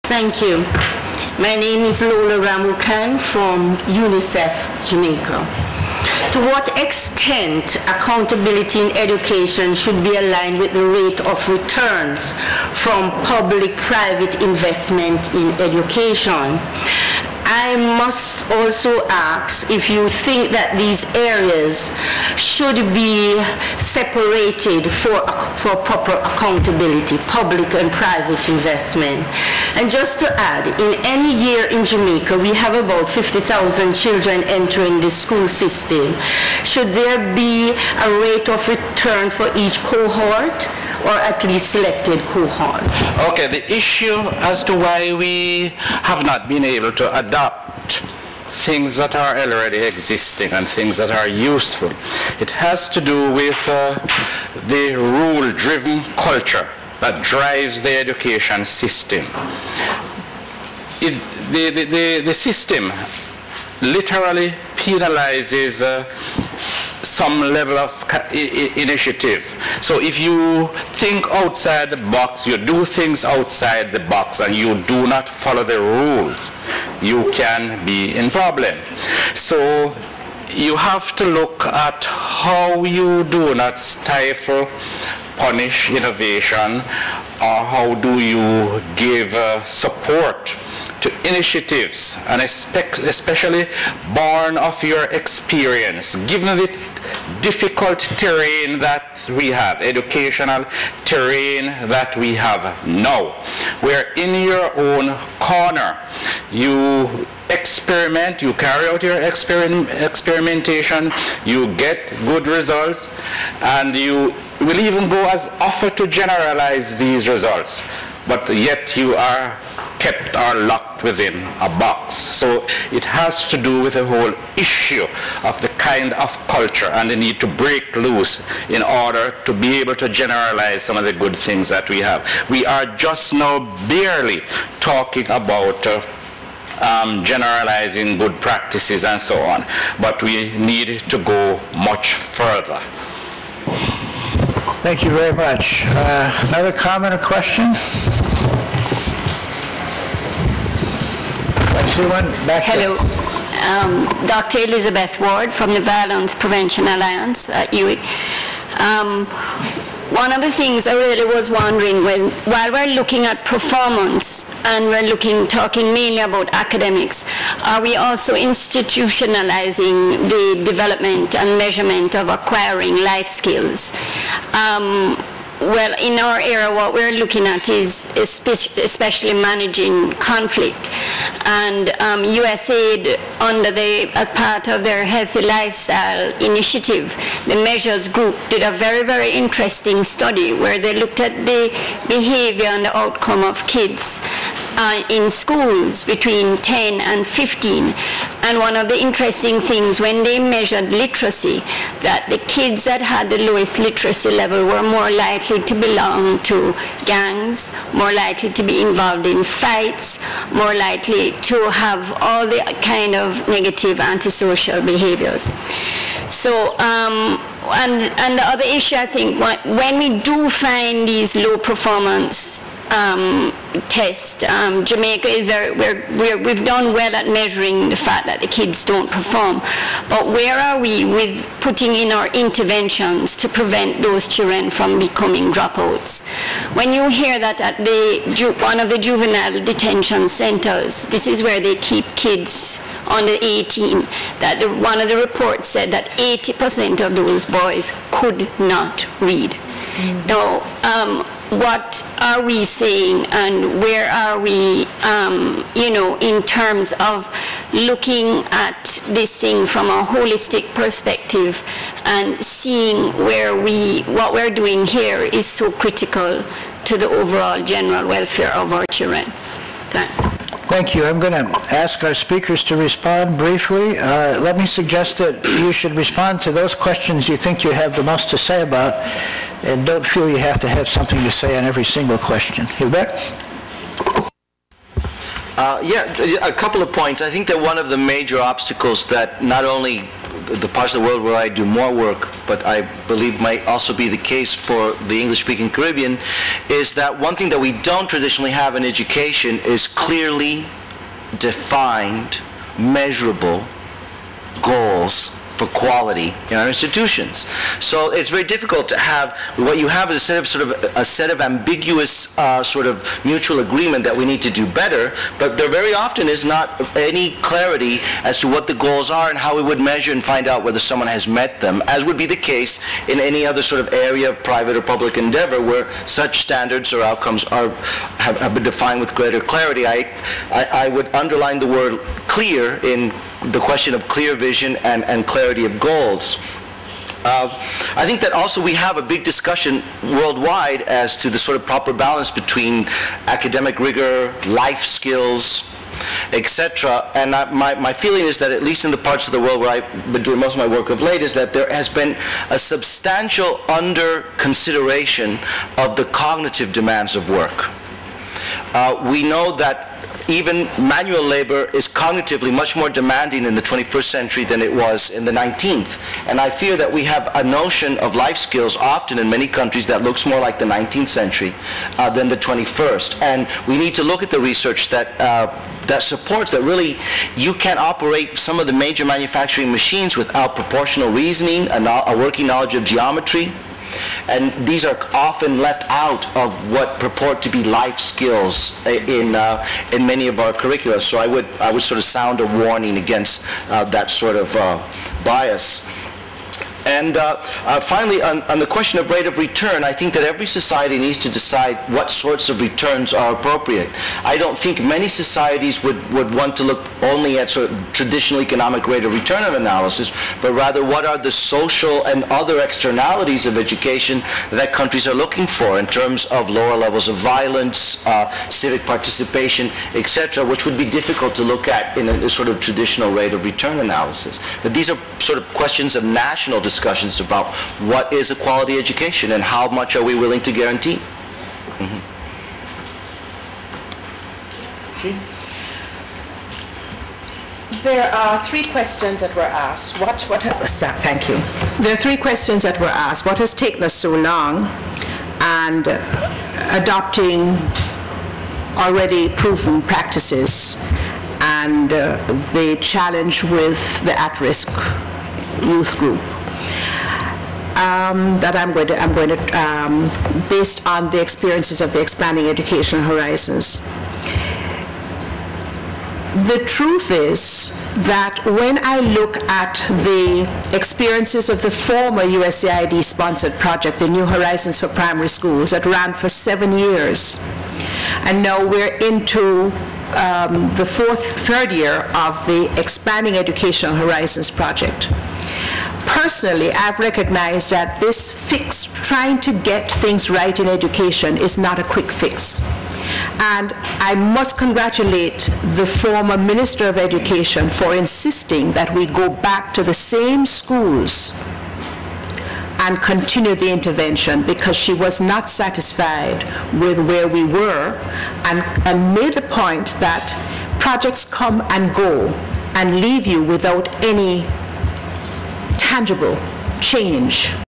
Thank you. My name is Lola Ramukan from UNICEF, Jamaica. To what extent accountability in education should be aligned with the rate of returns from public-private investment in education? I must also ask if you think that these areas should be separated for proper accountability, public and private investment. And just to add, in any year in Jamaica, we have about 50,000 children entering the school system. Should there be a rate of return for each cohort, or at least selected cohort? Okay, the issue as to why we have not been able to adopt things that are already existing and things that are useful, it has to do with the rule-driven culture that drives the education system. The system literally penalizes some level of initiative. So if you think outside the box, you do things outside the box, and you do not follow the rules, you can be in problem. So you have to look at how you do not stifle, punish innovation, or how do you give support to initiatives, and especially born of your experience, given the difficult terrain that we have, educational terrain that we have now, where in your own corner you experiment, you carry out your experimentation, you get good results, and you will even go as offer to generalize these results, but yet you are kept or locked within a box. So it has to do with the whole issue of the kind of culture and the need to break loose in order to be able to generalize some of the good things that we have. We are just now barely talking about generalizing good practices and so on, but we need to go much further. Thank you very much. Another comment or question? I see one back Hello. there. Dr. Elizabeth Ward from the Violence Prevention Alliance at UWI. One of the things I really was wondering, while we're looking at performance and we're talking mainly about academics, are we also institutionalizing the development and measurement of acquiring life skills? Well, in our area, what we're looking at is especially managing conflict. And USAID, as part of their Healthy Lifestyle Initiative, the Measures Group did a very, very interesting study where they looked at the behavior and the outcome of kids in schools between 10 and 15. And one of the interesting things, when they measured literacy, that the kids that had the lowest literacy level were more likely to belong to gangs, more likely to be involved in fights, more likely to have all the kind of negative antisocial behaviors. So, and the other issue, I think, when we do find these low performance test. Jamaica is we've done well at measuring the fact that the kids don't perform, but where are we with putting in our interventions to prevent those children from becoming dropouts? When you hear that at one of the juvenile detention centers, this is where they keep kids under 18, that one of the reports said that 80% of those boys could not read. Mm-hmm. Now, what are we saying, and where are we, in terms of looking at this thing from a holistic perspective and seeing what we're doing here is so critical to the overall general welfare of our children? Thanks. Thank you. I'm going to ask our speakers to respond briefly. Let me suggest that you should respond to those questions you think you have the most to say about, and don't feel you have to have something to say on every single question. Hubert? Yeah, a couple of points. I think that one of the major obstacles that not only the parts of the world where I do more work, but I believe might also be the case for the English-speaking Caribbean, is that one thing that we don't traditionally have in education is clearly defined, measurable goals for quality in our institutions. So it's very difficult to have, what you have is a set of ambiguous sort of mutual agreement that we need to do better, but there very often is not any clarity as to what the goals are and how we would measure and find out whether someone has met them, as would be the case in any other sort of area of private or public endeavor where such standards or outcomes have been defined with greater clarity. I would underline the word clear in the question of clear vision and clarity of goals. I think that also we have a big discussion worldwide as to the sort of proper balance between academic rigor, life skills, etc. And my feeling is that, at least in the parts of the world where I've been doing most of my work of late, is that there has been a substantial under-consideration of the cognitive demands of work. We know that even manual labor is cognitively much more demanding in the 21st century than it was in the 19th. And I fear that we have a notion of life skills often in many countries that looks more like the 19th century than the 21st. And we need to look at the research that supports that really you can operate some of the major manufacturing machines without proportional reasoning, a working knowledge of geometry. And these are often left out of what purport to be life skills in many of our curricula. So I would sort of sound a warning against that sort of bias. And finally, on the question of rate of return, I think that every society needs to decide what sorts of returns are appropriate. I don't think many societies would want to look only at sort of traditional economic rate of return of analysis, but rather what are the social and other externalities of education that countries are looking for in terms of lower levels of violence, civic participation, etc., which would be difficult to look at in a sort of traditional rate of return analysis. But these are sort of questions of national discussions about what is a quality education and how much are we willing to guarantee. There are three questions that were asked. Thank you. There are three questions that were asked. What has taken us so long? And adopting already proven practices, and the challenge with the at-risk youth group. That I'm going to based on the experiences of the Expanding Educational Horizons. The truth is that when I look at the experiences of the former USAID sponsored project, the New Horizons for Primary Schools, that ran for 7 years, and now we're into the third year of the Expanding Educational Horizons project. Personally, I've recognized that this fix, trying to get things right in education, is not a quick fix. And I must congratulate the former Minister of Education for insisting that we go back to the same schools and continue the intervention, because she was not satisfied with where we were, and made the point that projects come and go and leave you without any tangible change.